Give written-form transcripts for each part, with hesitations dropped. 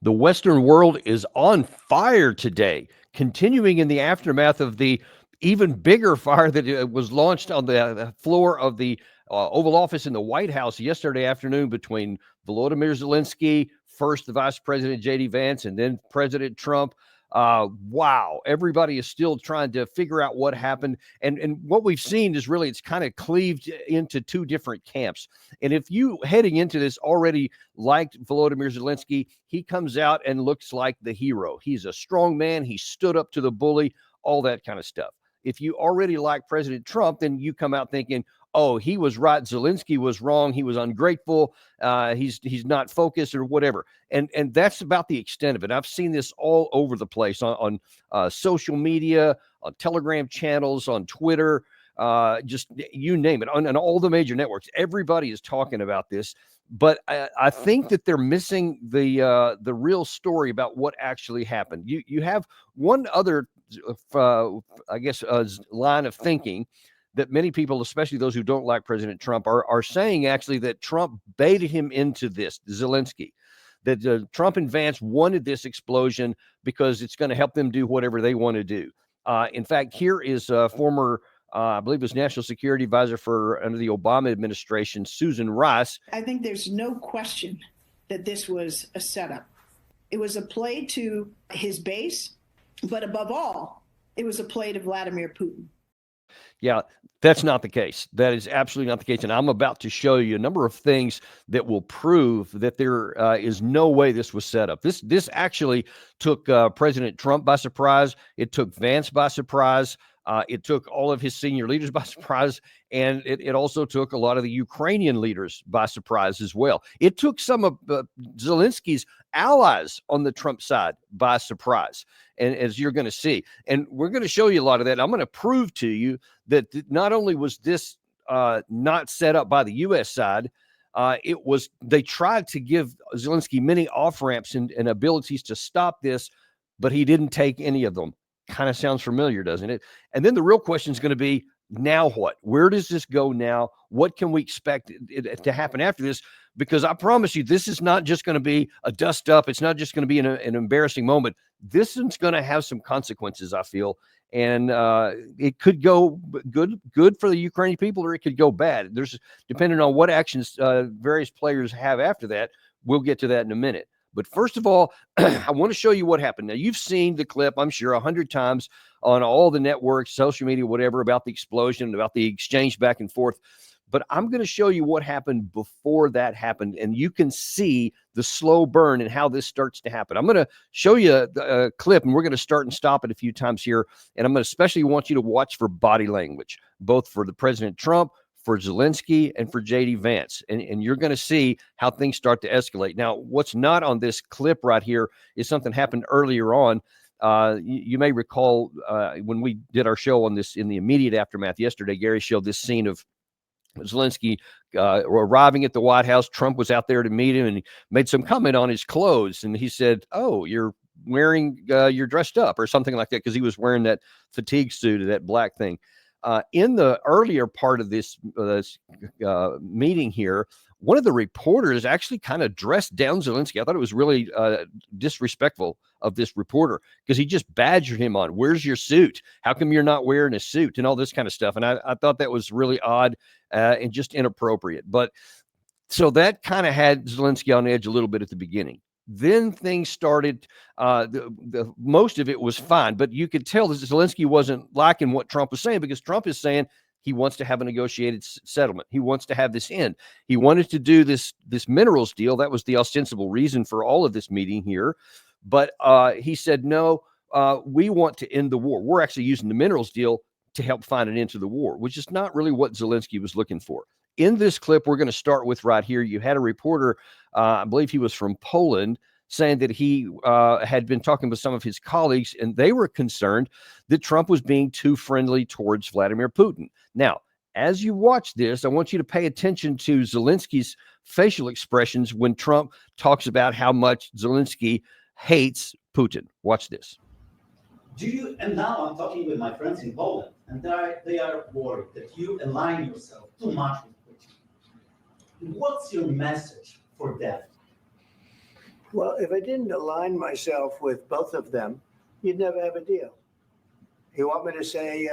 The Western world is on fire today, continuing in the aftermath of the even bigger fire that was launched on the floor of the Oval Office in the White House yesterday afternoon between Volodymyr Zelensky, first the Vice President J.D. Vance, and then President Trump. Wow, everybody is still trying to figure out what happened. And what we've seen is really it's kind of cleaved into two different camps. And if you heading into this already liked Volodymyr Zelensky, he comes out and looks like the hero. He's a strong man. He stood up to the bully, all that kind of stuff. If you already like President Trump, then you come out thinking, oh, he was right, Zelensky was wrong, he was ungrateful, he's not focused or whatever. And that's about the extent of it. I've seen this all over the place on social media, on Telegram channels, on Twitter, just you name it, on all the major networks. Everybody is talking about this. But I think that they're missing the real story about what actually happened. You have one other, I guess, line of thinking that many people, especially those who don't like President Trump, are saying actually that Trump baited him into this, Zelensky, that Trump and Vance wanted this explosion because it's going to help them do whatever they want to do. In fact, here is former I believe it was National Security Advisor for under the Obama administration, Susan Rice. I think there's no question that this was a setup. It was a play to his base, but above all, it was a play to Vladimir Putin. Yeah, that's not the case. That is absolutely not the case. And I'm about to show you a number of things that will prove that there is no way this was set up. This actually took President Trump by surprise. It took Vance by surprise. It took all of his senior leaders by surprise, and it also took a lot of the Ukrainian leaders by surprise as well. It took some of Zelensky's allies on the Trump side by surprise, and as you're going to see. And we're going to show you a lot of that. I'm going to prove to you that not only was this not set up by the U.S. side, they tried to give Zelensky many off-ramps and abilities to stop this, but he didn't take any of them. Kind of sounds familiar, doesn't it? And then the real question is going to be, now what? Where does this go now? What can we expect it to happen after this? Because I promise you, this is not just going to be a dust up. It's not just going to be an embarrassing moment. This is going to have some consequences, I feel. And it could go good for the Ukrainian people, or it could go bad. There's depending on what actions various players have after that. We'll get to that in a minute. But first of all, I want to show you what happened. Now, you've seen the clip, I'm sure, 100 times on all the networks, social media, whatever, about the explosion, about the exchange back and forth. But I'm going to show you what happened before that happened, and you can see the slow burn and how this starts to happen. I'm going to show you a clip, and we're going to start and stop it a few times here. And I'm going to especially want you to watch for body language, both for the President Trump, for Zelensky, and for J.D. Vance. And you're going to see how things start to escalate. Now, what's not on this clip right here is something happened earlier on. You may recall when we did our show on this in the immediate aftermath yesterday, Gary showed this scene of Zelensky arriving at the White House. Trump was out there to meet him, and he made some comment on his clothes. And he said, "Oh, you're dressed up," or something like that, because he was wearing that fatigue suit or that black thing. In the earlier part of this meeting here, one of the reporters actually kind of dressed down Zelensky. I thought it was really disrespectful of this reporter, because he just badgered him on, "Where's your suit? How come you're not wearing a suit?" and all this kind of stuff. And I thought that was really odd and just inappropriate. But so that kind of had Zelensky on edge a little bit at the beginning. Then things started, the most of it was fine, but you could tell that Zelensky wasn't liking what Trump was saying, because Trump is saying he wants to have a negotiated settlement. He wants to have this end. He wanted to do this minerals deal. That was the ostensible reason for all of this meeting here. But he said, no, we want to end the war. We're actually using the minerals deal to help find an end to the war, which is not really what Zelensky was looking for. In this clip we're going to start with right here, you had a reporter, I believe he was from Poland, saying that he had been talking with some of his colleagues, and they were concerned that Trump was being too friendly towards Vladimir Putin. Now, as you watch this, I want you to pay attention to Zelensky's facial expressions when Trump talks about how much Zelensky hates Putin. Watch this. And now I'm talking with my friends in Poland, and they are worried that you align yourself too much with Putin. What's your message for them? Well, if I didn't align myself with both of them, you'd never have a deal. You want me to say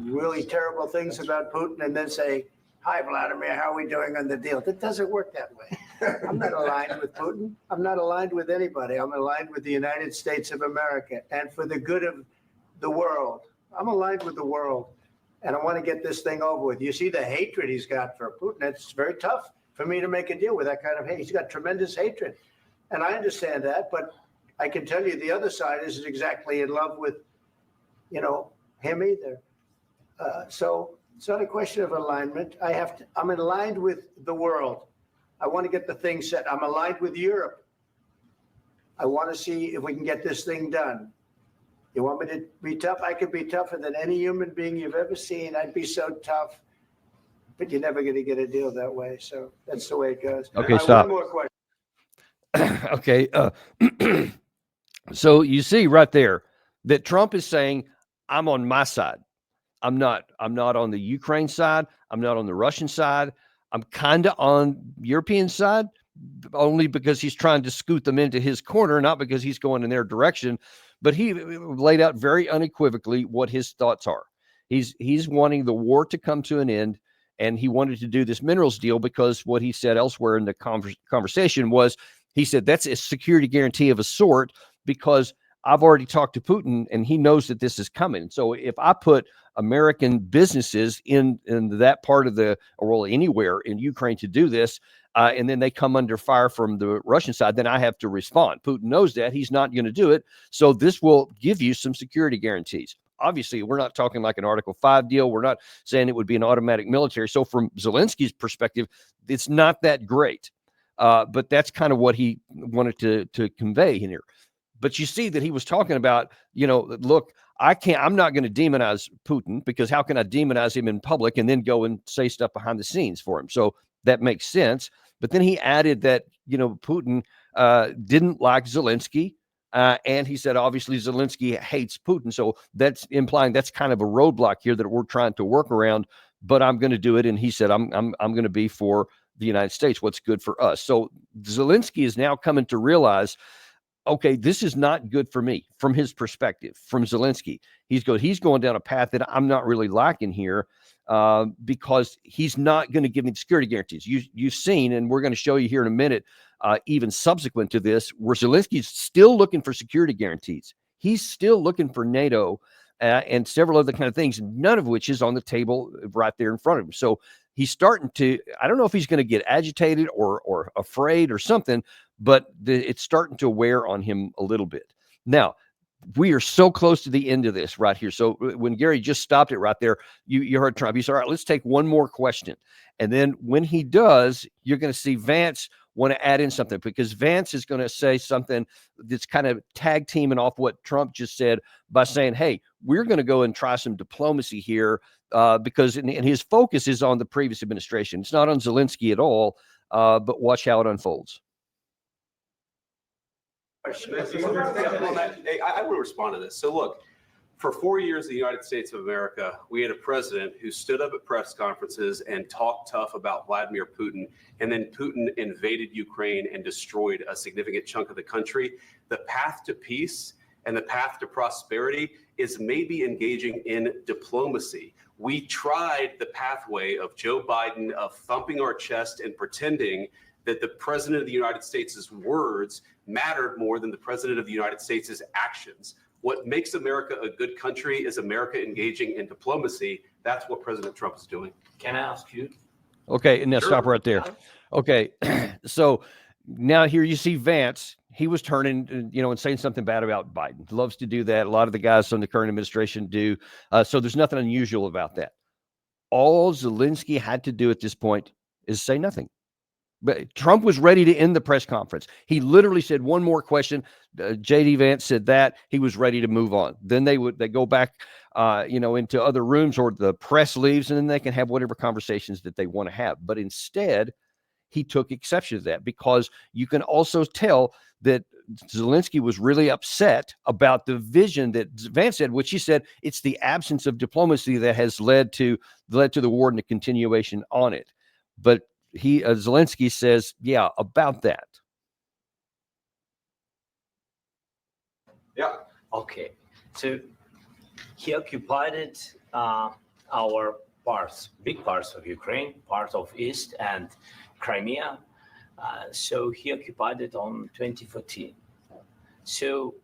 really terrible things about Putin and then say, "Hi, Vladimir, how are we doing on the deal?" That doesn't work that way. I'm not aligned with Putin. I'm not aligned with anybody. I'm aligned with the United States of America and for the good of the world. I'm aligned with the world, and I want to get this thing over with. You see the hatred he's got for Putin. It's very tough for me to make a deal with that kind of hate. He's got tremendous hatred, and I understand that, but I can tell you the other side isn't exactly in love with, him either. So it's not a question of alignment. I'm aligned with the world. I want to get the thing set. I'm aligned with Europe. I want to see if we can get this thing done. You want me to be tough? I could be tougher than any human being you've ever seen. I'd be so tough, but you're never going to get a deal that way. So that's the way it goes. Okay, stop. One more question. Okay. So you see right there that Trump is saying, I'm on my side. I'm not on the Ukraine side. I'm not on the Russian side. I'm kind of on European side, only because he's trying to scoot them into his corner, not because he's going in their direction. But he laid out very unequivocally what his thoughts are. He's wanting the war to come to an end, and he wanted to do this minerals deal because what he said elsewhere in the conversation was, he said, that's a security guarantee of a sort, because I've already talked to Putin and he knows that this is coming. So if I put American businesses in that part of or anywhere in Ukraine to do this, and then they come under fire from the Russian side, then I have to respond. Putin knows that. He's not going to do it. So this will give you some security guarantees. Obviously, we're not talking like an Article 5 deal. We're not saying it would be an automatic military. So from Zelensky's perspective, it's not that great. But that's kind of what he wanted to convey in here. But you see that he was talking about, look, I'm not going to demonize Putin, because how can I demonize him in public and then go and say stuff behind the scenes for him? So that makes sense. But then he added that, Putin didn't like Zelensky. And he said, obviously, Zelensky hates Putin. So that's implying that's kind of a roadblock here that we're trying to work around, but I'm going to do it. And he said, I'm going to be for the United States, what's good for us. So Zelensky is now coming to realize, okay, this is not good for me from his perspective, from Zelensky. He's going down a path that I'm not really liking here, because he's not going to give me the security guarantees. You've seen, and we're going to show you here in a minute, even subsequent to this, where Zelensky's still looking for security guarantees. He's still looking for NATO and several other kind of things, none of which is on the table right there in front of him. So he's starting to, I don't know if he's going to get agitated or afraid or something, but it's starting to wear on him a little bit. Now, we are so close to the end of this right here. So when Gary just stopped it right there, you heard Trump. He said, all right, let's take one more question. And then when he does, you're going to see Vance want to add in something, because Vance is going to say something that's kind of tag teaming off what Trump just said by saying, hey, we're going to go and try some diplomacy here, because and his focus is on the previous administration. It's not on Zelensky at all, but watch how it unfolds. I will respond to this. So look, for 4 years in the United States of America, we had a president who stood up at press conferences and talked tough about Vladimir Putin, and then Putin invaded Ukraine and destroyed a significant chunk of the country. The path to peace and the path to prosperity is maybe engaging in diplomacy. We tried the pathway of Joe Biden, of thumping our chest and pretending that the president of the United States' words mattered more than the president of the United States' actions. What makes America a good country is America engaging in diplomacy. That's what President Trump is doing. Can I ask you? Okay, and now stop right there. Okay, so now here you see Vance. He was turning, and saying something bad about Biden. Loves to do that. A lot of the guys from the current administration do. So there's nothing unusual about that. All Zelensky had to do at this point is say nothing. But Trump was ready to end the press conference. He literally said one more question. J.D. Vance said that he was ready to move on. Then they go back, into other rooms, or the press leaves, and then they can have whatever conversations that they want to have. But instead, he took exception to that, because you can also tell that Zelensky was really upset about the vision that Vance said, which he said it's the absence of diplomacy that has led to the war and the continuation on it. But Zelensky says, yeah, about that. Yeah. Okay. So he occupied it, our parts, big parts of Ukraine, part of East and Crimea. So he occupied it on 2014. So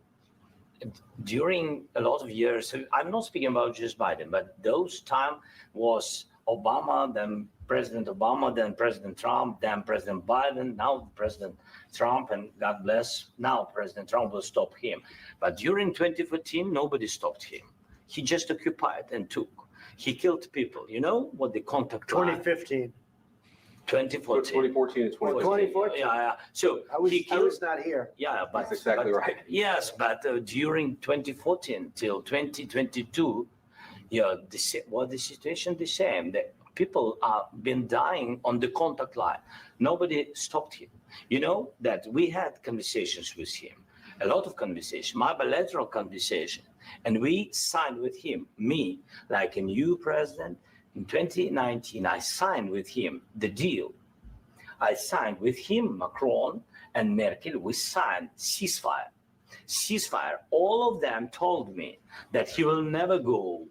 during a lot of years, so I'm not speaking about just Biden, but those time was Obama, then President Obama, then President Trump, then President Biden, now President Trump, and God bless, now President Trump will stop him. But during 2014, nobody stopped him. He just occupied and took. He killed people. You know what the contact line? 2015. 2014. 2014 and 2014. 2014. Yeah. So I was, he I killed. was not here. Yeah, but That's exactly but- right. Yes, but during 2014 till 2022, yeah, the situation the same. The people are been dying on the contact line. Nobody stopped him. You know that we had conversations with him, a lot of conversation, my bilateral conversation, and we signed with him. Me, like a new president in 2019, I signed with him the deal. I signed with him, Macron and Merkel. We signed ceasefire. Ceasefire. All of them told me that he will never go.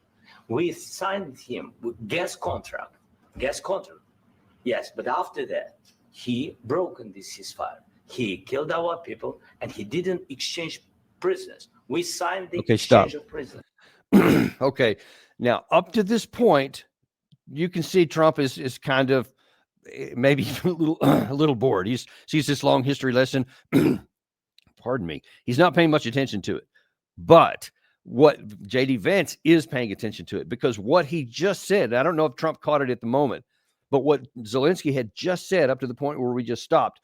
We signed with him with gas contract. Gas contract. Yes, but after that, he broken this ceasefire. He killed our people, and he didn't exchange prisoners. We signed the Okay, stop. exchange of prisoners. Okay. Now, up to this point, you can see Trump is kind of maybe a little bored. He sees this long history lesson. Pardon me. He's not paying much attention to it. But what J.D. Vance is paying attention to it, because what he just said, I don't know if Trump caught it at the moment, but what Zelensky had just said up to the point where we just stopped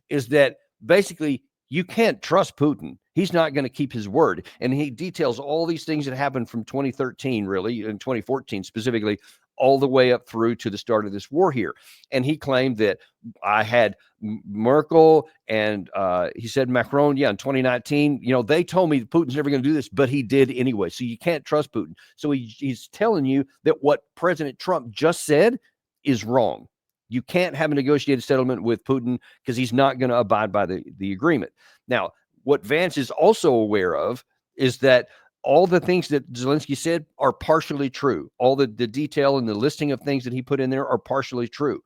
is that basically you can't trust Putin. He's not going to keep his word. And he details all these things that happened from 2013, really, and 2014 specifically, all the way up through to the start of this war here. And he claimed that I had Merkel and he said Macron, in 2019, they told me Putin's never going to do this, but he did anyway. So you can't trust Putin. So he's telling you that what President Trump just said is wrong. You can't have a negotiated settlement with Putin because he's not going to abide by the agreement. Now, what Vance is also aware of is that all the things that Zelensky said are partially true. All the detail and the listing of things that he put in there are partially true,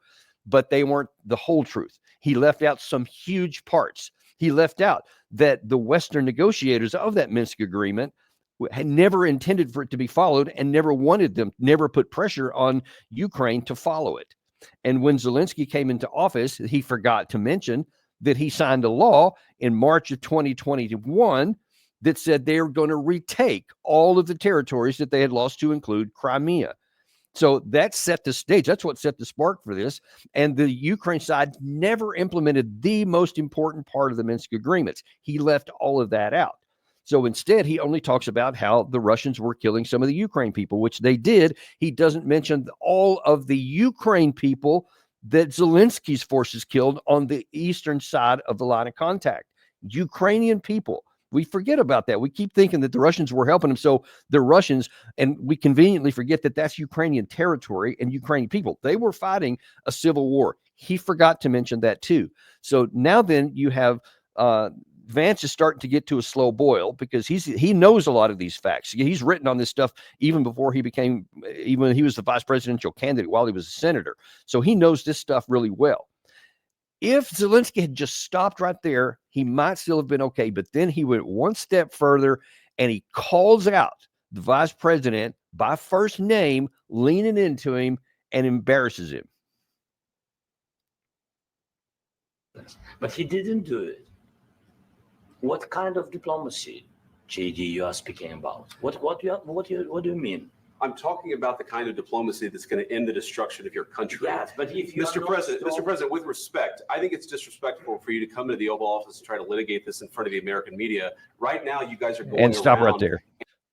but they weren't the whole truth. He left out some huge parts. He left out that the Western negotiators of that Minsk agreement had never intended for it to be followed and never wanted them, never put pressure on Ukraine to follow it. And when Zelensky came into office, he forgot to mention that he signed a law in March of 2021 that said they were going to retake all of the territories that they had lost, to include Crimea. So that set the stage. That's what set the spark for this. And the Ukraine side never implemented the most important part of the Minsk agreements. He left all of that out. So instead, he only talks about how the Russians were killing some of the Ukraine people, which they did. He doesn't mention all of the Ukraine people that Zelensky's forces killed on the eastern side of the line of contact. Ukrainian people. We forget about that. We keep thinking that the Russians were helping them. So the Russians, and we conveniently forget that that's Ukrainian territory and Ukrainian people. They were fighting a civil war. He forgot to mention that too. So now then you have Vance is starting to get to a slow boil because he knows a lot of these facts. He's written on this stuff even before even when he was the vice presidential candidate while he was a senator. So he knows this stuff really well. If Zelensky had just stopped right there, he might still have been okay. But then he went one step further and he calls out the vice president by first name, leaning into him and embarrasses him. But he didn't do it. What kind of diplomacy, J.D., you are speaking about? What do you mean? I'm talking about the kind of diplomacy that's going to end the destruction of your country. Yes, but if you Mr. President, with respect, I think it's disrespectful for you to come into the Oval Office and try to litigate this in front of the American media. Right now, you guys are going and stop around. right there.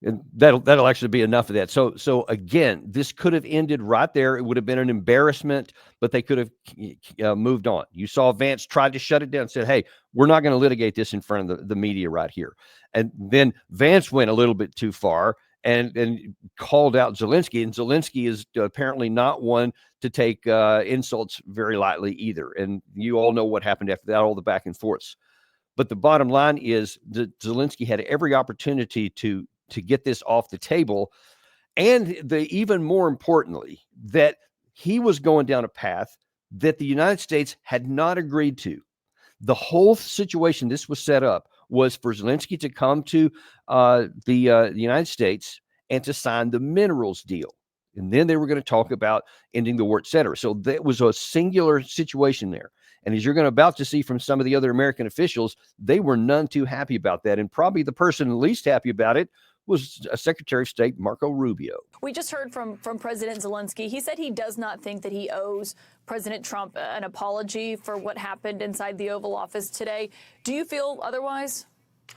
And that'll actually be enough of that. So again, this could have ended right there. It would have been an embarrassment, but they could have moved on. You saw Vance tried to shut it down and said, hey, we're not going to litigate this in front of the media right here. And then Vance went a little bit too far and called out Zelensky. And Zelensky is apparently not one to take insults very lightly either. And you all know what happened after that, all the back and forths. But the bottom line is that Zelensky had every opportunity to get this off the table. And even more importantly, that he was going down a path that the United States had not agreed to. The whole situation, this was set up, was for Zelensky to come to the United States and to sign the minerals deal. And then they were going to talk about ending the war, et cetera. So that was a singular situation there. And as you're going to about to see from some of the other American officials, they were none too happy about that. And probably the person least happy about it was Secretary of State Marco Rubio. We just heard from President Zelensky. He said he does not think that he owes President Trump an apology for what happened inside the Oval Office today. Do you feel otherwise?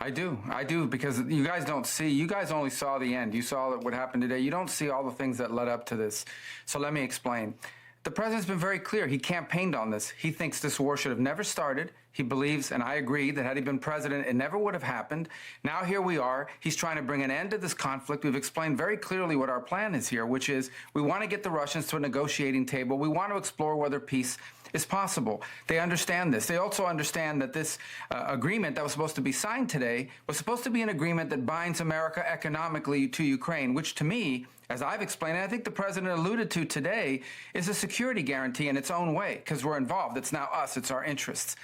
I do, because you guys don't see, you guys only saw the end. You saw what happened today. You don't see all the things that led up to this. So let me explain. The president's been very clear. He campaigned on this. He thinks this war should have never started. He believes, and I agree, that had he been president, it never would have happened. Now here we are. He's trying to bring an end to this conflict. We've explained very clearly what our plan is here, which is we want to get the Russians to a negotiating table. We want to explore whether peace is possible. They understand this. They also understand that this agreement that was supposed to be signed today was supposed to be an agreement that binds America economically to Ukraine, which to me, as I've explained, and I think the president alluded to today, is a security guarantee in its own way, because we're involved. It's now us. It's our interests.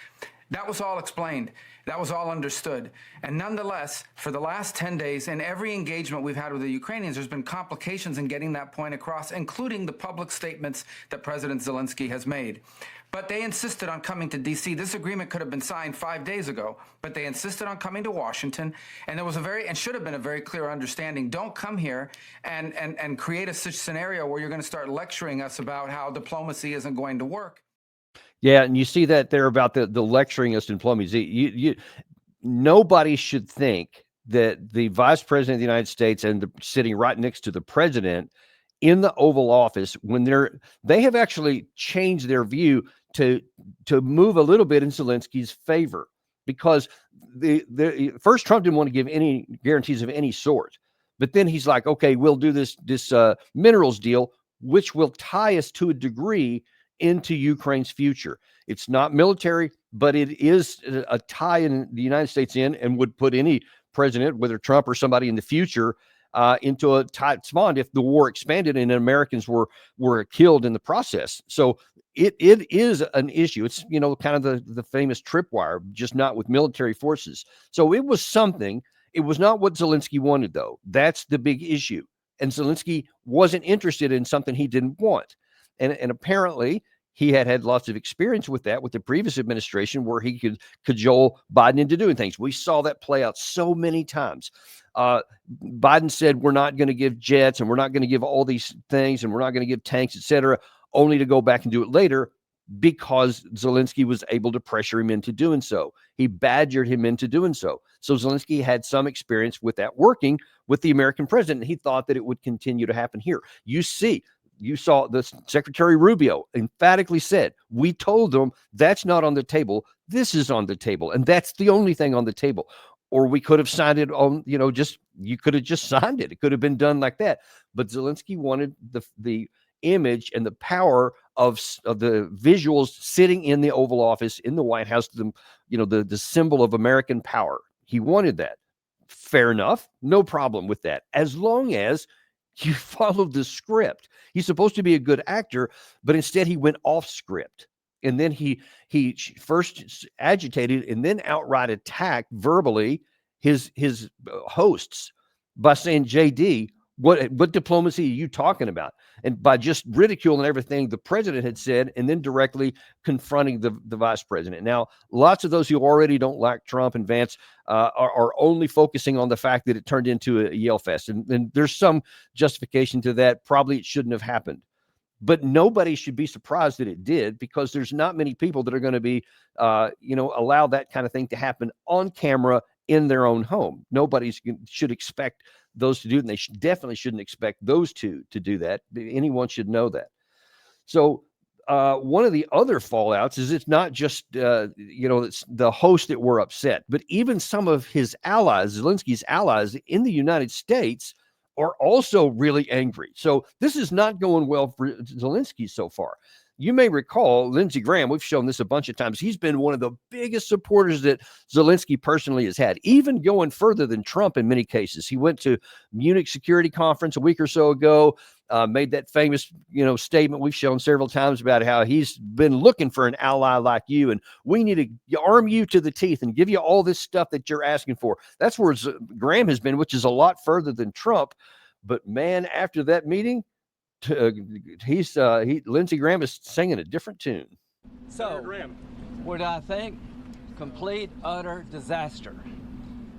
That was all explained. That was all understood. And nonetheless, for the last 10 days, in every engagement we've had with the Ukrainians, there's been complications in getting that point across, including the public statements that President Zelensky has made. But they insisted on coming to D.C. This agreement could have been signed 5 days ago, but they insisted on coming to Washington. And there was and should have been a very clear understanding. Don't come here and create a such scenario where you're going to start lecturing us about how diplomacy isn't going to work. Yeah, and you see that there about the lecturing us in diplomacy. Nobody should think that the vice president of the United States and sitting right next to the president in the Oval Office, when they have actually changed their view to move a little bit in Zelensky's favor, because the first Trump didn't want to give any guarantees of any sort, but then he's like, okay, we'll do this minerals deal, which will tie us to a degree into Ukraine's future. It's not military, but it is a tie in the United States in, and would put any president, whether Trump or somebody in the future, into a tight spot if the war expanded and Americans were killed in the process. So it is an issue. It's, kind of the famous tripwire, just not with military forces. So it was something. It was not what Zelensky wanted, though. That's the big issue. And Zelensky wasn't interested in something he didn't want. And apparently he had lots of experience with that with the previous administration, where he could cajole Biden into doing things. We saw that play out so many times. Biden said, we're not going to give jets, and we're not going to give all these things, and we're not going to give tanks, et cetera, only to go back and do it later, because Zelensky was able to pressure him into doing so. He badgered him into doing so. So Zelensky had some experience with that working with the American president. He thought that it would continue to happen here. You saw the Secretary Rubio emphatically said, we told them that's not on the table. This is on the table. And that's the only thing on the table. Or we could have signed it on, you could have just signed it. It could have been done like that. But Zelensky wanted the image and the power of the visuals sitting in the Oval Office in the White House, the symbol of American power. He wanted that. Fair enough. No problem with that. As long as you followed the script. He's supposed to be a good actor, but instead he went off script. And then he first agitated and then outright attacked verbally his hosts by saying, J.D., what diplomacy are you talking about? And by just ridiculing everything the president had said, and then directly confronting the vice president. Now, lots of those who already don't like Trump and Vance are only focusing on the fact that it turned into a yell fest. And there's some justification to that. Probably it shouldn't have happened. But nobody should be surprised that it did, because there's not many people that are going to be, allow that kind of thing to happen on camera in their own home. Nobody should expect those to do it, and they definitely shouldn't expect those two to do that. Anyone should know that. So one of the other fallouts is it's not just, it's the host that were upset, but even some of his allies, Zelensky's allies in the United States, are also really angry. So this is not going well for Zelensky so far. you may recall Lindsey Graham, we've shown this a bunch of times. He's been one of the biggest supporters that Zelensky personally has had, even going further than Trump in many cases. He went to Munich Security Conference a week or so ago, made that famous, statement we've shown several times about how he's been looking for an ally like you, and we need to arm you to the teeth and give you all this stuff that you're asking for. That's where Graham has been, which is a lot further than Trump. But man, after that meeting, Lindsey Graham is singing a different tune. So, what I think? Complete, utter disaster.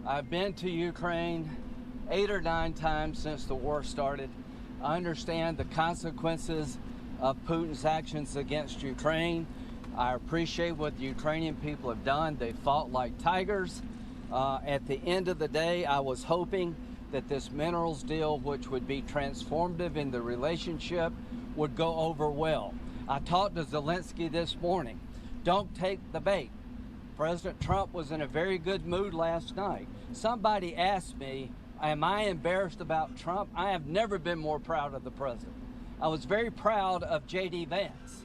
I've been to Ukraine 8 or 9 times since the war started. I understand the consequences of Putin's actions against Ukraine. I appreciate what the Ukrainian people have done. They fought like tigers. At the end of the day, I was hoping that this minerals deal, which would be transformative in the relationship, would go over well. I talked to Zelensky this morning. Don't take the bait. President Trump was in a very good mood last night. Somebody asked me, am I embarrassed about Trump? I have never been more proud of the president. I was very proud of J.D. Vance,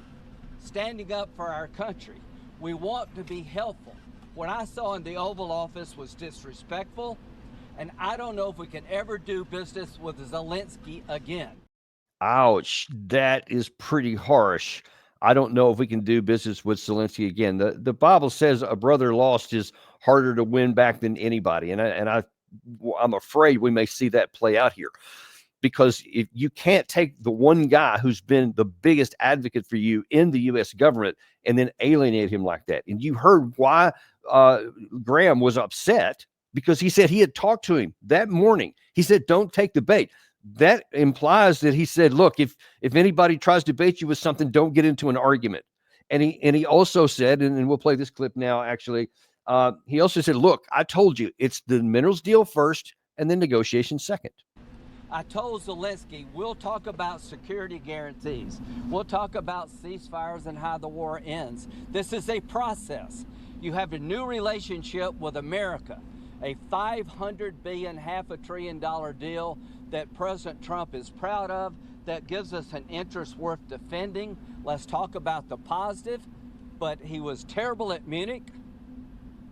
standing up for our country. We want to be helpful. What I saw in the Oval Office was disrespectful, and I don't know if we can ever do business with Zelensky again. Ouch, that is pretty harsh. I don't know if we can do business with Zelensky again. The Bible says a brother lost is harder to win back than anybody, and I'm afraid we may see that play out here, because if you can't take the one guy who's been the biggest advocate for you in the U.S. government and then alienate him like that. And you heard why Graham was upset, because he said he had talked to him that morning. He said, don't take the bait. That implies that he said, look, if anybody tries to bait you with something, don't get into an argument. And he also said, and we'll play this clip now, actually, he also said, look, I told you, it's the minerals deal first and then negotiations second. I told Zelensky, we'll talk about security guarantees. We'll talk about ceasefires and how the war ends. This is a process. You have a new relationship with America, a $500 billion, $500 billion deal that President Trump is proud of, that gives us an interest worth defending. Let's talk about the positive. But he was terrible at Munich,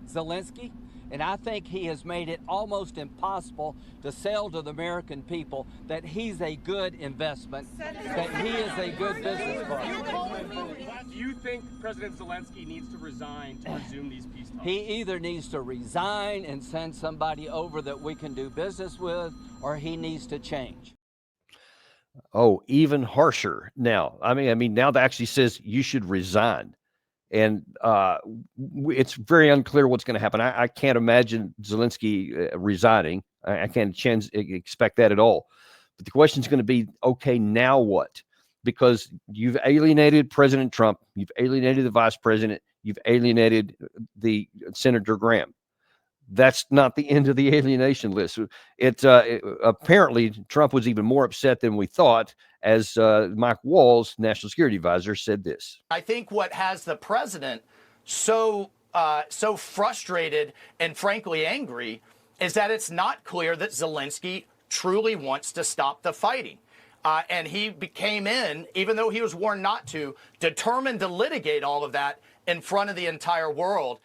Zelensky, and I think he has made it almost impossible to sell to the American people that he's a good investment, that he is a good business partner. Do you think President Zelensky needs to resign to resume these peace talks? He either needs to resign and send somebody over that we can do business with, or he needs to change. Oh, even harsher now. I mean, now that actually says you should resign. And it's very unclear what's going to happen. I can't imagine Zelensky resigning. I can't expect that at all. But the question is going to be, okay, now what? Because you've alienated President Trump, you've alienated the vice president, you've alienated the Senator Graham. That's not the end of the alienation list. Apparently Trump was even more upset than we thought, as Mike Walls, national security advisor, said this. I think what has the president so frustrated and frankly angry is that it's not clear that Zelensky truly wants to stop the fighting. And he came in, even though he was warned not to, determined to litigate all of that in front of the entire world.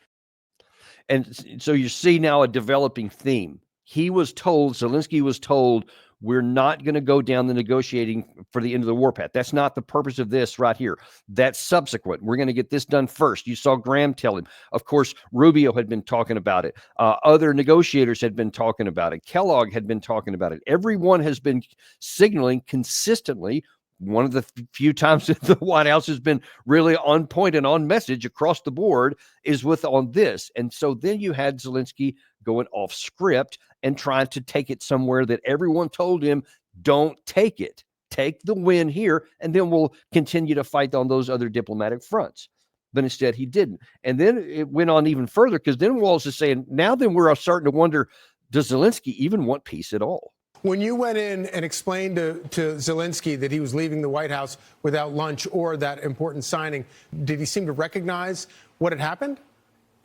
And so you see now a developing theme. Zelensky was told, we're not going to go down the negotiating for the end of the warpath. That's not the purpose of this right here. That's subsequent. We're going to get this done first. You saw Graham tell him. Of course, Rubio had been talking about it. Other negotiators had been talking about it. Kellogg had been talking about it. Everyone has been signaling consistently. One of the few times that the White House has been really on point and on message across the board is on this. And so then you had Zelensky going off script and trying to take it somewhere that everyone told him, don't take it. Take the win here, and then we'll continue to fight on those other diplomatic fronts. But instead he didn't. And then it went on even further, because then Walls is saying, now then we're starting to wonder, does Zelensky even want peace at all? When you went in and explained to Zelensky that he was leaving the White House without lunch or that important signing, did he seem to recognize what had happened?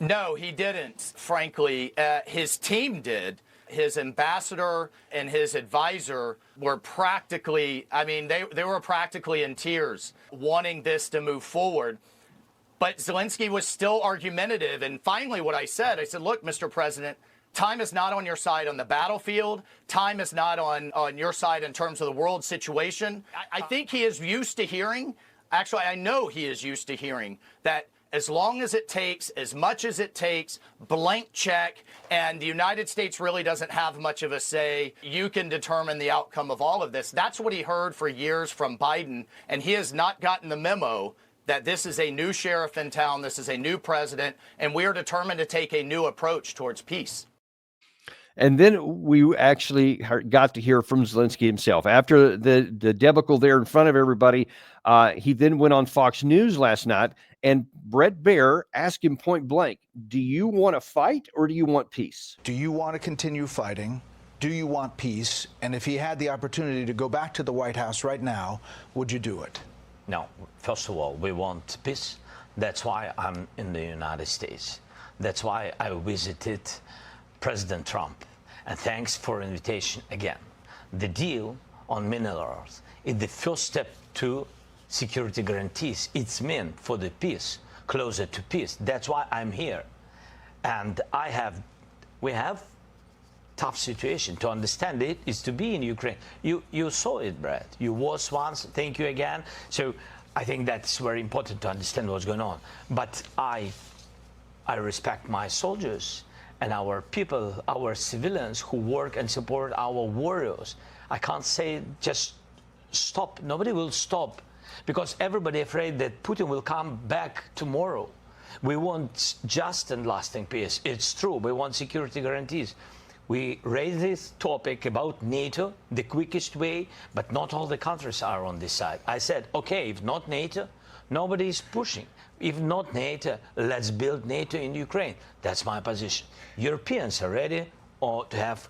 No, he didn't, frankly. His team did. His ambassador and his advisor were practically, I mean, they were practically in tears wanting this to move forward. But Zelensky was still argumentative. And finally, what I said, look, Mr. President, time is not on your side on the battlefield. Time is not on your side in terms of the world situation. I think he is used to hearing, actually, I know he is used to hearing that as long as it takes, as much as it takes, blank check, and the United States really doesn't have much of a say, you can determine the outcome of all of this. That's what he heard for years from Biden, and he has not gotten the memo that this is a new sheriff in town, this is a new president, and we are determined to take a new approach towards peace. And then we actually got to hear from Zelensky himself. After the debacle there in front of everybody, he then went on Fox News last night, and Bret Baier asked him point blank, do you want to fight or do you want peace? Do you want to continue fighting? Do you want peace? And if he had the opportunity to go back to the White House right now, would you do it? No. First of all, we want peace. That's why I'm in the United States. That's why I visited President Trump. And thanks for invitation again. The deal on minerals is the first step to security guarantees. It's meant for the peace, closer to peace. That's why I'm here. And we have tough situation. To understand it is to be in Ukraine. You saw it, Brad. You was once. Thank you again. So I think that's very important to understand what's going on. But I respect my soldiers and our people, our civilians who work and support our warriors. I can't say just stop. Nobody will stop because everybody afraid that Putin will come back tomorrow. We want just and lasting peace. It's true. We want security guarantees. We raised this topic about NATO the quickest way, but not all the countries are on this side. I said, okay, if not NATO, nobody is pushing. If not NATO, let's build NATO in Ukraine. That's my position. Europeans are ready to have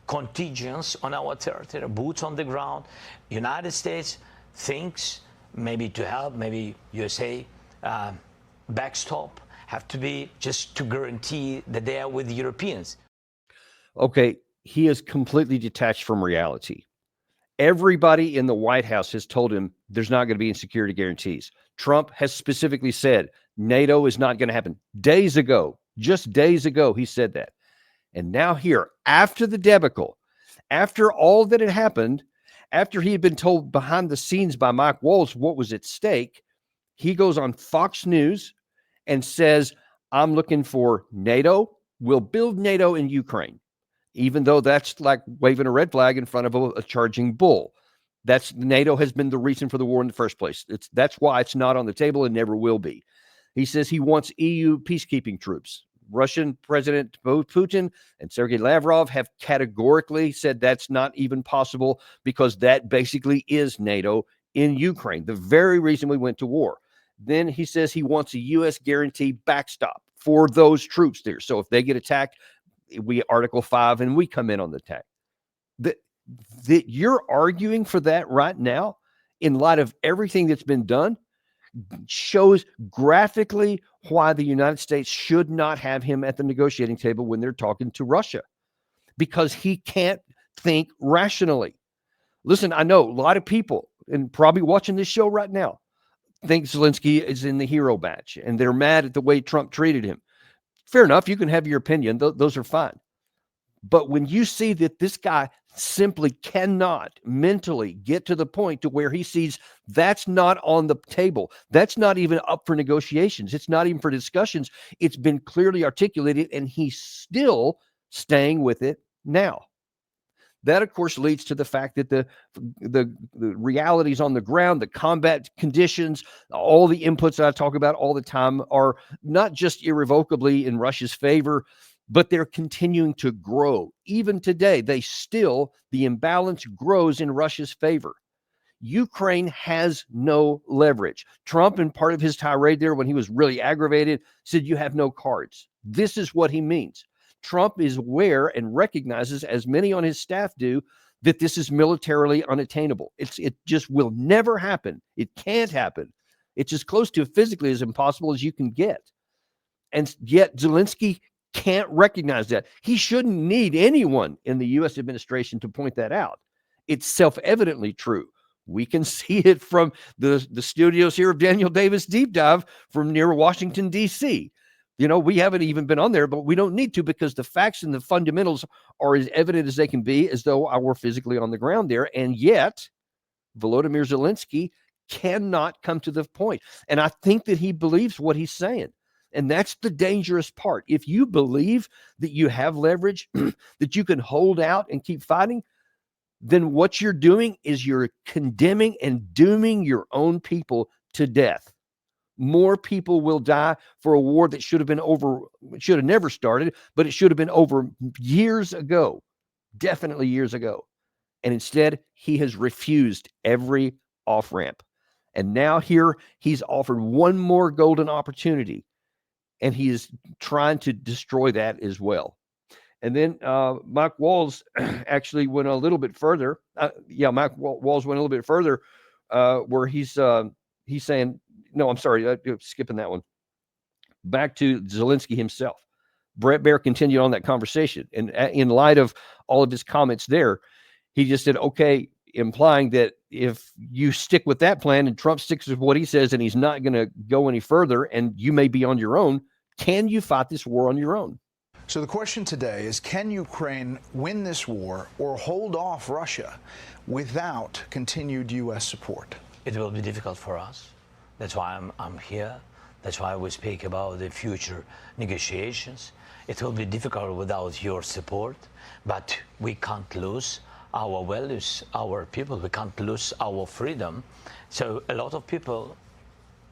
contingents on our territory, boots on the ground. United States thinks maybe to help, maybe USA backstop, have to be just to guarantee that they are with the Europeans. Okay, he is completely detached from reality. Everybody in the White House has told him there's not going to be any security guarantees. Trump has specifically said NATO is not going to happen. Days ago, just days ago, he said that. And now here, after the debacle, after all that had happened, after he had been told behind the scenes by Mike Waltz what was at stake, he goes on Fox News and says, I'm looking for NATO. We'll build NATO in Ukraine, even though that's like waving a red flag in front of a charging bull. That's NATO has been the reason for the war in the first place. That's why it's not on the table and never will be. He says he wants EU peacekeeping troops. Russian President Putin and Sergei Lavrov have categorically said that's not even possible because that basically is NATO in Ukraine, the very reason we went to war. Then he says he wants a U.S. guarantee backstop for those troops there. So if they get attacked, we Article 5 and we come in on the attack. That you're arguing for that right now in light of everything that's been done shows graphically why the United States should not have him at the negotiating table when they're talking to Russia, because he can't think rationally. Listen, I know a lot of people, and probably watching this show right now, think Zelensky is in the hero batch and they're mad at the way Trump treated him. Fair enough. You can have your opinion. Those are fine. But when you see that this guy simply cannot mentally get to the point to where he sees that's not on the table, that's not even up for negotiations, it's not even for discussions, it's been clearly articulated, and he's still staying with it now. That, of course, leads to the fact that the realities on the ground, the combat conditions, all the inputs that I talk about all the time are not just irrevocably in Russia's favor, but they're continuing to grow. Even today, the imbalance grows in Russia's favor. Ukraine has no leverage. Trump, in part of his tirade there when he was really aggravated, said you have no cards. This is what he means. Trump is aware and recognizes, as many on his staff do, that this is militarily unattainable. It just will never happen. It can't happen. It's as close to physically as impossible as you can get. And yet Zelensky can't recognize that. He shouldn't need anyone in the U.S. administration to point that out. It's self-evidently true. We can see it from the studios here of Daniel Davis Deep Dive from near Washington, D.C. We haven't even been on there, but we don't need to, because the facts and the fundamentals are as evident as they can be, as though I were physically on the ground there. And yet, Volodymyr Zelensky cannot come to the point. And I think that he believes what he's saying. And that's the dangerous part. If you believe that you have leverage, that you can hold out and keep fighting, then what you're doing is you're condemning and dooming your own people to death. More people will die for a war that should have been over, should have never started, but it should have been over years ago, definitely years ago. And instead, he has refused every off-ramp. And now here he's offered one more golden opportunity, and he is trying to destroy that as well. And then Mike Walls actually went a little bit further. Mike Walls went a little bit further, where he's saying, no, I'm sorry, skipping that one. Back to Zelensky himself. Brett Baer continued on that conversation. And in light of all of his comments there, he just said, okay, implying that if you stick with that plan and Trump sticks with what he says and he's not going to go any further and you may be on your own, can you fight this war on your own? So the question today is, can Ukraine win this war or hold off Russia without continued U.S. support? It will be difficult for us. That's why I'm here. That's why we speak about the future negotiations. It will be difficult without your support, but we can't lose our values, our people. We can't lose our freedom. So a lot of people,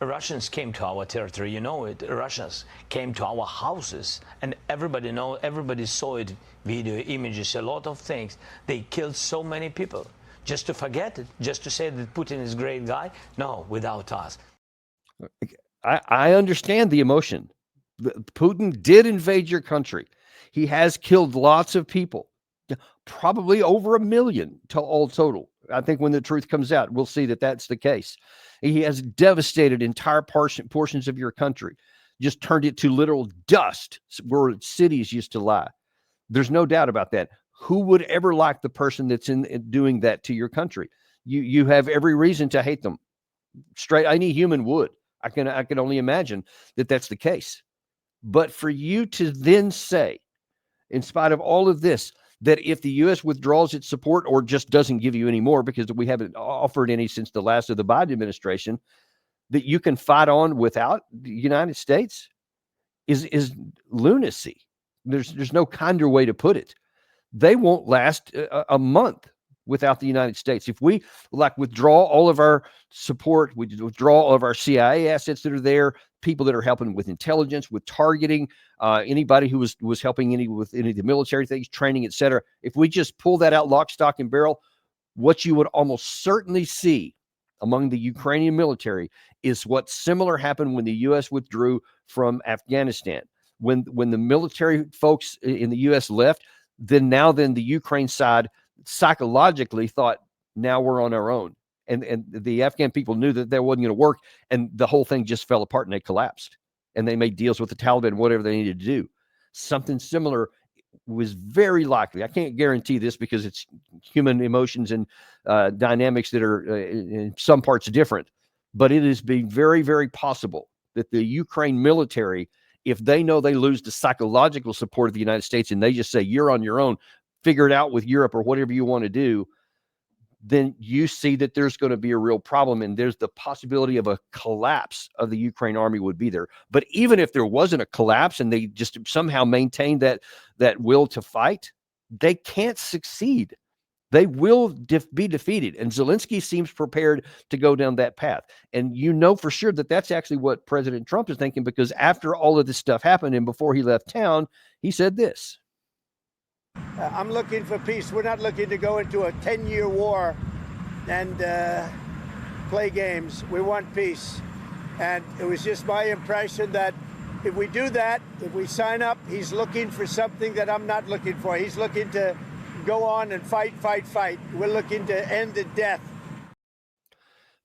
Russians came to our territory, you know it. Russians came to our houses, and everybody saw it, video, images, a lot of things. They killed so many people. Just to forget it, just to say that Putin is a great guy? No, without us. I understand the emotion. Putin did invade your country. He has killed lots of people, probably over 1 million to all total. I think when the truth comes out, we'll see that that's the case. He has devastated entire portions of your country, just turned it to literal dust where cities used to lie. There's no doubt about that. Who would ever like the person that's in doing that to your country? You have every reason to hate them. Straight, any human would. I can only imagine that that's the case. But for you to then say, in spite of all of this, that if the U.S. withdraws its support or just doesn't give you any more, because we haven't offered any since the last of the Biden administration, that you can fight on without the United States is lunacy. There's no kinder way to put it. They won't last a month without the United States. If we withdraw all of our support, we withdraw all of our CIA assets that are there, people that are helping with intelligence, with targeting, anybody who was helping with any of the military things, training, etc. If we just pull that out lock, stock, and barrel, what you would almost certainly see among the Ukrainian military is what similar happened when the U.S. withdrew from Afghanistan. When the military folks in the U.S. left, then the Ukraine side psychologically thought, now we're on our own. And the Afghan people knew that wasn't going to work, and the whole thing just fell apart and they collapsed. And they made deals with the Taliban, whatever they needed to do. Something similar was very likely. I can't guarantee this because it's human emotions and dynamics that are in some parts different. But it is being very, very possible that the Ukraine military, if they know they lose the psychological support of the United States and they just say, you're on your own, figure it out with Europe or whatever you want to do, then you see that there's going to be a real problem, and there's the possibility of a collapse of the Ukraine army would be there. But even if there wasn't a collapse and they just somehow maintained that will to fight, they can't succeed. They will be defeated. And Zelensky seems prepared to go down that path. And you know for sure that that's actually what President Trump is thinking, because after all of this stuff happened and before he left town, he said this. I'm looking for peace. We're not looking to go into a 10-year war and play games. We want peace. And it was just my impression that if we do that, if we sign up, he's looking for something that I'm not looking for. He's looking to go on and fight. We're looking to end in death.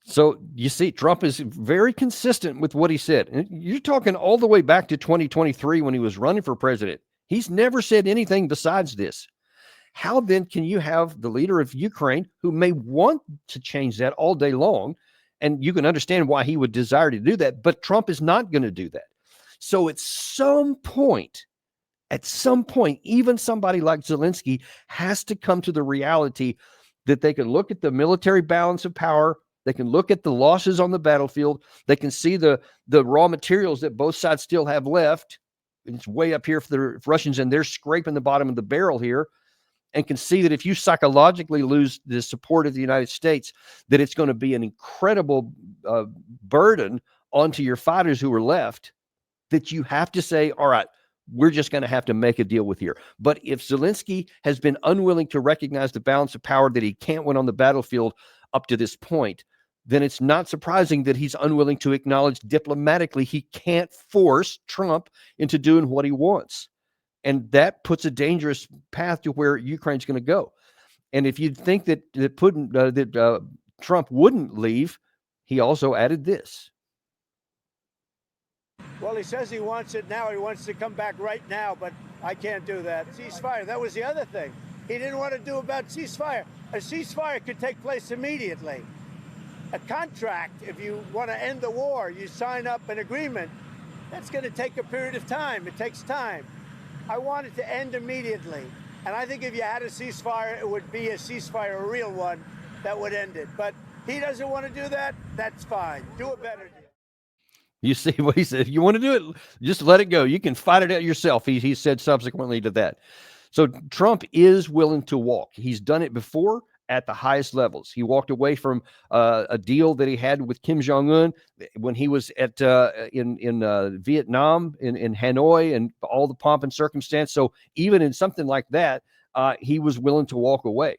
So you see, Trump is very consistent with what he said. And you're talking all the way back to 2023 when he was running for president. He's never said anything besides this. How then can you have the leader of Ukraine, who may want to change that all day long, and you can understand why he would desire to do that, but Trump is not going to do that. So at some point, even somebody like Zelensky has to come to the reality that they can look at the military balance of power. They can look at the losses on the battlefield. They can see the raw materials that both sides still have left. It's way up here for the Russians, and they're scraping the bottom of the barrel here, and can see that if you psychologically lose the support of the United States, that it's going to be an incredible burden onto your fighters who are left, that you have to say, all right, we're just going to have to make a deal with here. But if Zelensky has been unwilling to recognize the balance of power, that he can't win on the battlefield up to this point, then it's not surprising that he's unwilling to acknowledge diplomatically he can't force Trump into doing what he wants. And that puts a dangerous path to where Ukraine's going to go. And if you'd think that Trump wouldn't leave, he also added this. Well, he says he wants it now. He wants to come back right now, but I can't do that. Ceasefire, that was the other thing. He didn't want to do about ceasefire. A ceasefire could take place immediately. A contract, if you want to end the war, you sign up an agreement. That's going to take a period of time. It takes time. I want it to end immediately. And I think if you had a ceasefire, it would be a ceasefire, a real one, that would end it. But he doesn't want to do that. That's fine. Do it better. You see what he said? If you want to do it, just let it go. You can fight it out yourself. He said subsequently to that. So Trump is willing to walk. He's done it before at the highest levels. He walked away from a deal that he had with Kim Jong-un when he was at in Vietnam, in Hanoi, and all the pomp and circumstance. So even in something like that, he was willing to walk away.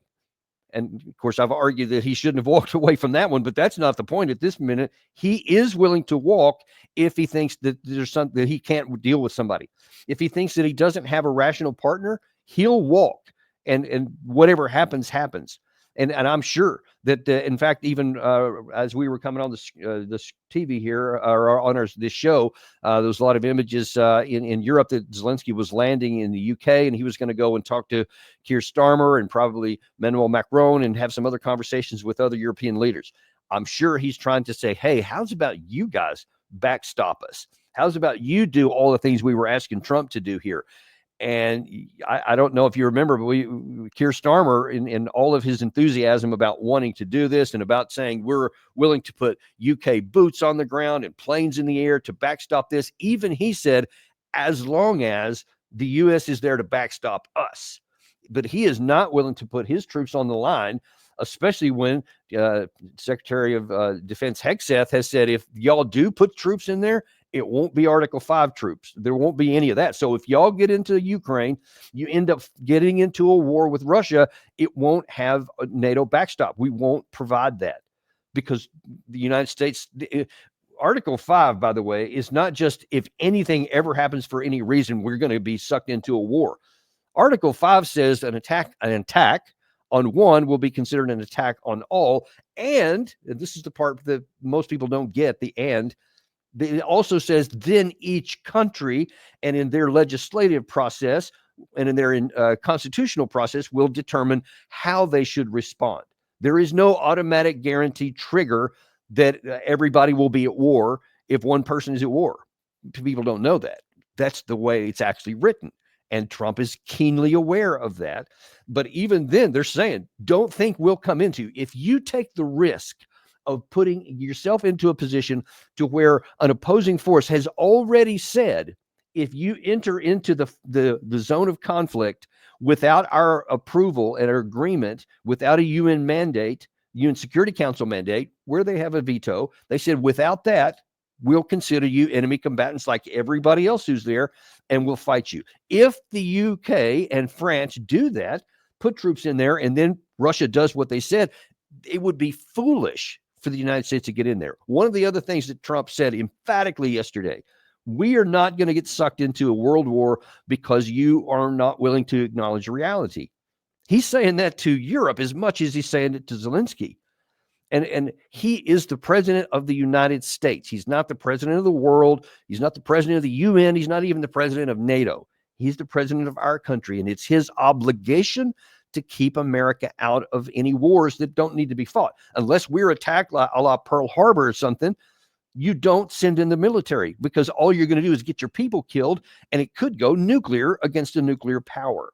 And of course, I've argued that he shouldn't have walked away from that one, but that's not the point at this minute. He is willing to walk if he thinks that there's something that he can't deal with somebody. If he thinks that he doesn't have a rational partner, he'll walk, and whatever happens, happens. And I'm sure that, in fact, even as we were coming on this TV here, or on this show, there was a lot of images in Europe that Zelensky was landing in the UK, and he was going to go and talk to Keir Starmer and probably Emmanuel Macron and have some other conversations with other European leaders. I'm sure he's trying to say, hey, how's about you guys backstop us? How's about you do all the things we were asking Trump to do here? And I don't know if you remember, but Keir Starmer, in all of his enthusiasm about wanting to do this and about saying we're willing to put UK boots on the ground and planes in the air to backstop this, even he said, as long as the U.S. is there to backstop us. But he is not willing to put his troops on the line, especially when Secretary of Defense Hegseth has said, if y'all do put troops in there, it won't be Article 5 troops. There won't be any of that. So if y'all get into Ukraine, you end up getting into a war with Russia, it won't have a NATO backstop. We won't provide that because the United States, Article 5, by the way, is not just if anything ever happens for any reason, we're going to be sucked into a war. Article 5 says an attack on one will be considered an attack on all. And this is the part that most people don't get, it also says then each country and in their legislative process and in their constitutional process will determine how they should respond. There is no automatic guaranteed trigger that everybody will be at war if one person is at war. People don't know that. That's the way it's actually written. And Trump is keenly aware of that. But even then, they're saying, don't think we'll come into. If you take the risk of putting yourself into a position to where an opposing force has already said, if you enter into the zone of conflict without our approval and our agreement, without a UN mandate, UN Security Council mandate, where they have a veto, they said, without that, we'll consider you enemy combatants like everybody else who's there, and we'll fight you. If the UK and France do that, put troops in there, and then Russia does what they said, it would be foolish for the United States to get in there. One of the other things that Trump said emphatically yesterday, we are not going to get sucked into a world war because you are not willing to acknowledge reality. He's saying that to Europe as much as he's saying it to Zelensky. And he is the president of the United States. He's not the president of the world. He's not the president of the UN. He's not even the president of NATO. He's the president of our country, and it's his obligation to keep America out of any wars that don't need to be fought. Unless we're attacked a la Pearl Harbor or something, you don't send in the military, because all you're going to do is get your people killed, and it could go nuclear against a nuclear power.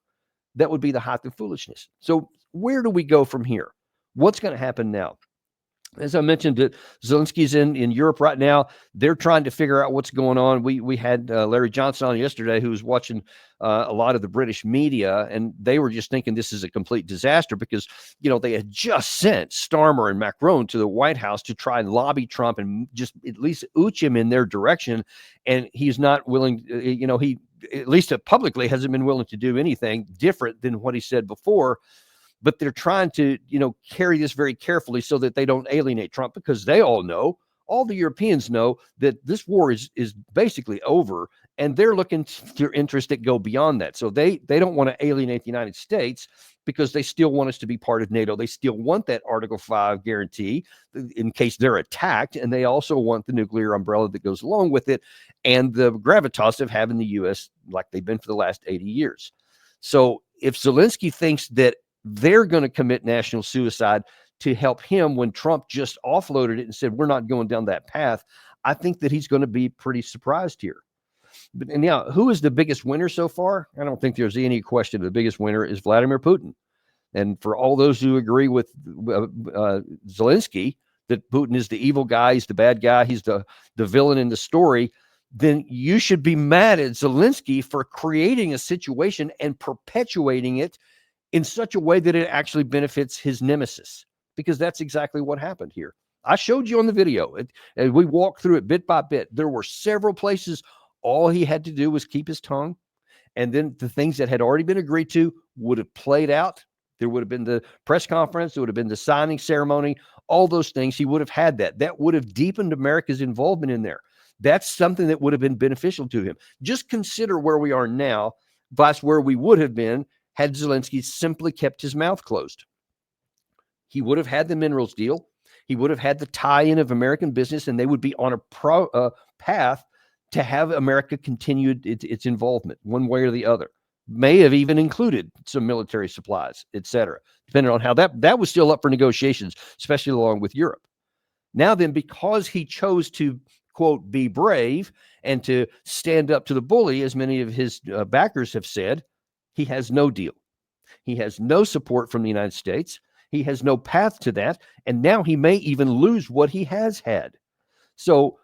That would be the height of foolishness. So where do we go from here? What's going to happen now? As I mentioned, Zelensky's in Europe right now. They're trying to figure out what's going on. We had Larry Johnson on yesterday, who was watching a lot of the British media, and they were just thinking this is a complete disaster because, they had just sent Starmer and Macron to the White House to try and lobby Trump and just at least ooch him in their direction. And he's not willing, he, at least publicly, hasn't been willing to do anything different than what he said before. But they're trying to, carry this very carefully so that they don't alienate Trump, because they all know, all the Europeans know, that this war is basically over, and they're looking for interests that go beyond that. So they don't want to alienate the United States, because they still want us to be part of NATO. They still want that Article 5 guarantee in case they're attacked, and they also want the nuclear umbrella that goes along with it, and the gravitas of having the U.S. like they've been for the last 80 years. So if Zelensky thinks that they're going to commit national suicide to help him when Trump just offloaded it and said, we're not going down that path, I think that he's going to be pretty surprised here. But and now, who is the biggest winner so far? I don't think there's any question. The biggest winner is Vladimir Putin. And for all those who agree with Zelensky, that Putin is the evil guy, he's the bad guy, he's the villain in the story, then you should be mad at Zelensky for creating a situation and perpetuating it in such a way that it actually benefits his nemesis, because that's exactly what happened here. I showed you on the video, and we walked through it bit by bit. There were several places all he had to do was keep his tongue, and then the things that had already been agreed to would have played out. There would have been the press conference, there would have been the signing ceremony, all those things. He would have had that. That would have deepened America's involvement in there. That's something that would have been beneficial to him. Just consider where we are now versus where we would have been had Zelensky simply kept his mouth closed. He would have had the minerals deal. He would have had the tie-in of American business, and they would be on a path to have America continue its involvement one way or the other. May have even included some military supplies, etc., depending on how that was still up for negotiations, especially along with Europe. Now then, because he chose to, quote, be brave and to stand up to the bully, as many of his backers have said, he has no deal. He has no support from the United States. He has no path to that. And now he may even lose what he has had. So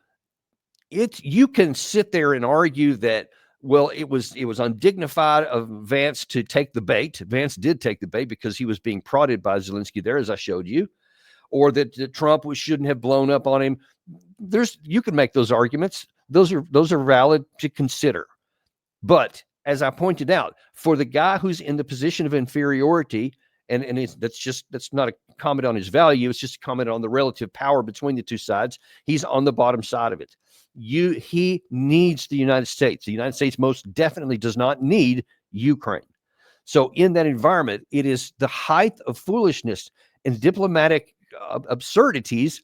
you can sit there and argue that, well, it was undignified of Vance to take the bait. Vance did take the bait because he was being prodded by Zelensky there, as I showed you, or that Trump shouldn't have blown up on him. You can make those arguments. Those are valid to consider. But as I pointed out, for the guy who's in the position of inferiority, and that's not a comment on his value, it's just a comment on the relative power between the two sides. He's on the bottom side of it. He needs the United States. The United States most definitely does not need Ukraine. So in that environment, it is the height of foolishness and diplomatic absurdities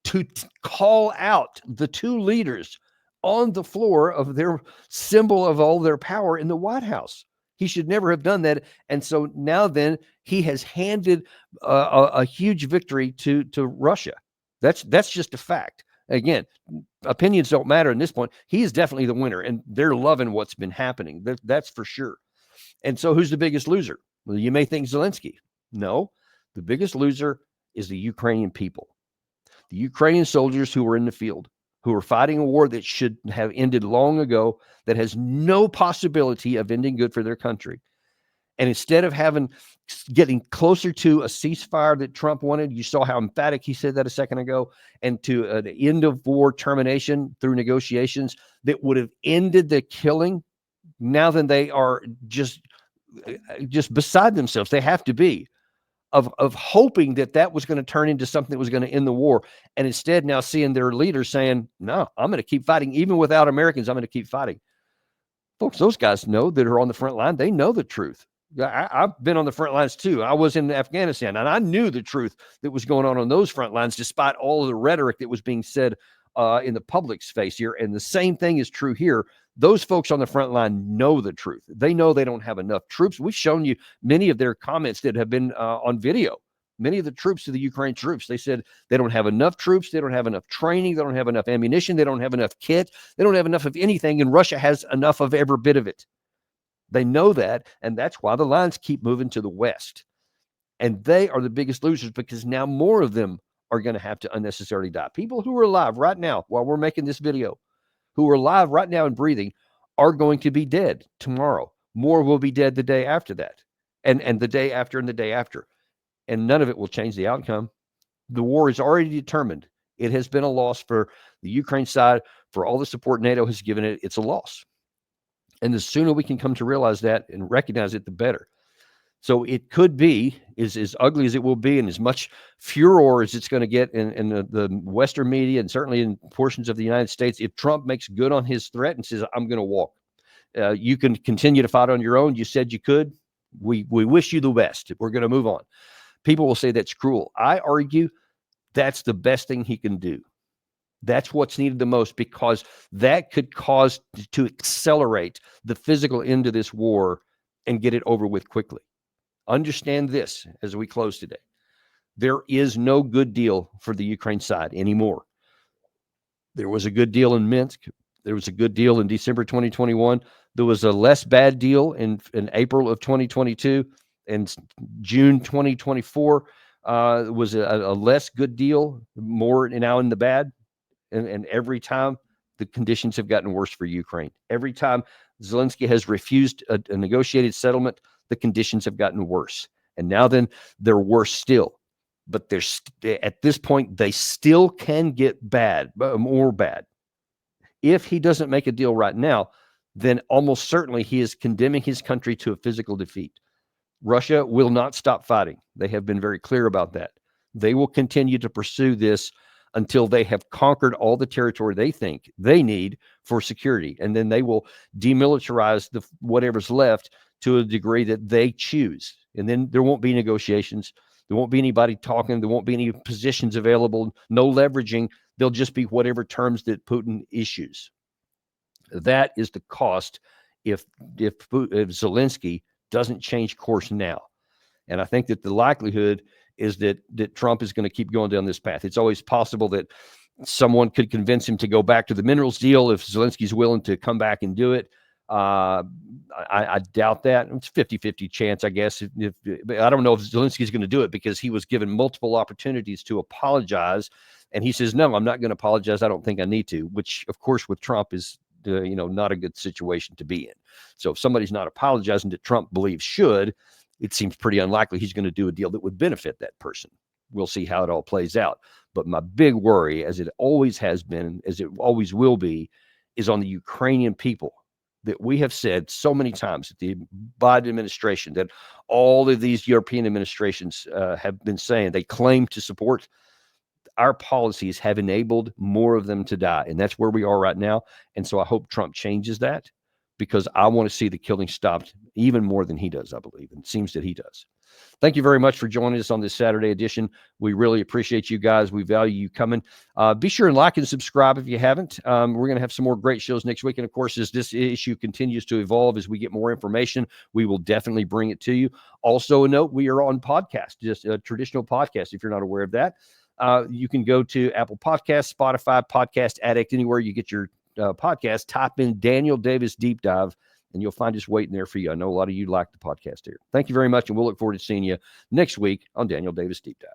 to call out the two leaders on the floor of their symbol of all their power in the White House. He should never have done that. And so now then he has handed a huge victory to Russia. That's just a fact. Again, opinions don't matter in this point. He is definitely the winner, and they're loving what's been happening. That's for sure. And so who's the biggest loser? Well, you may think Zelensky. No, the biggest loser is the Ukrainian people. The Ukrainian soldiers who were in the field, who are fighting a war that should have ended long ago, that has no possibility of ending good for their country. And instead of getting closer to a ceasefire that Trump wanted, you saw how emphatic he said that a second ago, and to an end of war termination through negotiations that would have ended the killing. Now then they are just beside themselves. They have to be of hoping that was going to turn into something that was going to end the war. And instead now seeing their leaders saying, no, I'm going to keep fighting. Even without Americans, I'm going to keep fighting. Folks, those guys know that are on the front line. They know the truth. I've been on the front lines too. I was in Afghanistan, and I knew the truth that was going on those front lines, despite all of the rhetoric that was being said in the public's face here. And the same thing is true here. Those folks on the front line know the truth. They know they don't have enough troops. We've shown you many of their comments that have been on video. Many of the troops, of the Ukraine troops, they said they don't have enough troops. They don't have enough training. They don't have enough ammunition. They don't have enough kit. They don't have enough of anything. And Russia has enough of every bit of it. They know that. And that's why the lines keep moving to the west. And they are the biggest losers because now more of them are going to have to unnecessarily die. People who are alive right now while we're making this video, who are alive right now and breathing, are going to be dead tomorrow. More will be dead the day after that, and the day after and the day after. And none of it will change the outcome. The war is already determined. It has been a loss for the Ukraine side. For all the support NATO has given it, it's a loss. And the sooner we can come to realize that and recognize it, the better. So it could be, as ugly as it will be, and as much furor as it's going to get in the Western media and certainly in portions of the United States, if Trump makes good on his threat and says, I'm going to walk. You can continue to fight on your own. You said you could. We wish you the best. We're going to move on. People will say that's cruel. I argue that's the best thing he can do. That's what's needed the most, because that could cause to accelerate the physical end of this war and get it over with quickly. Understand this as we close today. There is no good deal for the Ukraine side anymore. There was a good deal in Minsk. There was a good deal in December 2021. There was a less bad deal in April of 2022. And June 2024 was a less good deal, more now in the bad. And every time the conditions have gotten worse for Ukraine. Every time Zelensky has refused a negotiated settlement, the conditions have gotten worse. And now then they're worse still. But at this point, they still can get bad, more bad. If he doesn't make a deal right now, then almost certainly he is condemning his country to a physical defeat. Russia will not stop fighting. They have been very clear about that. They will continue to pursue this until they have conquered all the territory they think they need for security. And then they will demilitarize whatever's left to a degree that they choose. And then there won't be negotiations. There won't be anybody talking. There won't be any positions available, no leveraging. There'll just be whatever terms that Putin issues. That is the cost if Zelensky doesn't change course now. And I think that the likelihood is that Trump is going to keep going down this path. It's always possible that someone could convince him to go back to the minerals deal if Zelensky's willing to come back and do it. I doubt that. It's 50-50 chance, I guess. I don't know if Zelensky's going to do it, because he was given multiple opportunities to apologize. And he says, no, I'm not going to apologize. I don't think I need to, which, of course, with Trump is not a good situation to be in. So if somebody's not apologizing that Trump believes should, it seems pretty unlikely he's going to do a deal that would benefit that person. We'll see how it all plays out. But my big worry, as it always has been, as it always will be, is on the Ukrainian people. That we have said so many times that the Biden administration, that all of these European administrations have been saying, they claim to support. Our policies have enabled more of them to die. And that's where we are right now. And so I hope Trump changes that, because I want to see the killing stopped even more than he does, I believe. And it seems that he does. Thank you very much for joining us on this Saturday edition. We really appreciate you guys. We value you coming. Be sure and like and subscribe if you haven't. We're going to have some more great shows next week. And of course, as this issue continues to evolve, as we get more information, we will definitely bring it to you. Also a note, we are on podcast, just a traditional podcast. If you're not aware of that, you can go to Apple Podcasts, Spotify, Podcast Addict, anywhere you get your podcast, type in Daniel Davis Deep Dive, and you'll find us waiting there for you. I know a lot of you like the podcast here. Thank you very much, and we'll look forward to seeing you next week on Daniel Davis Deep Dive.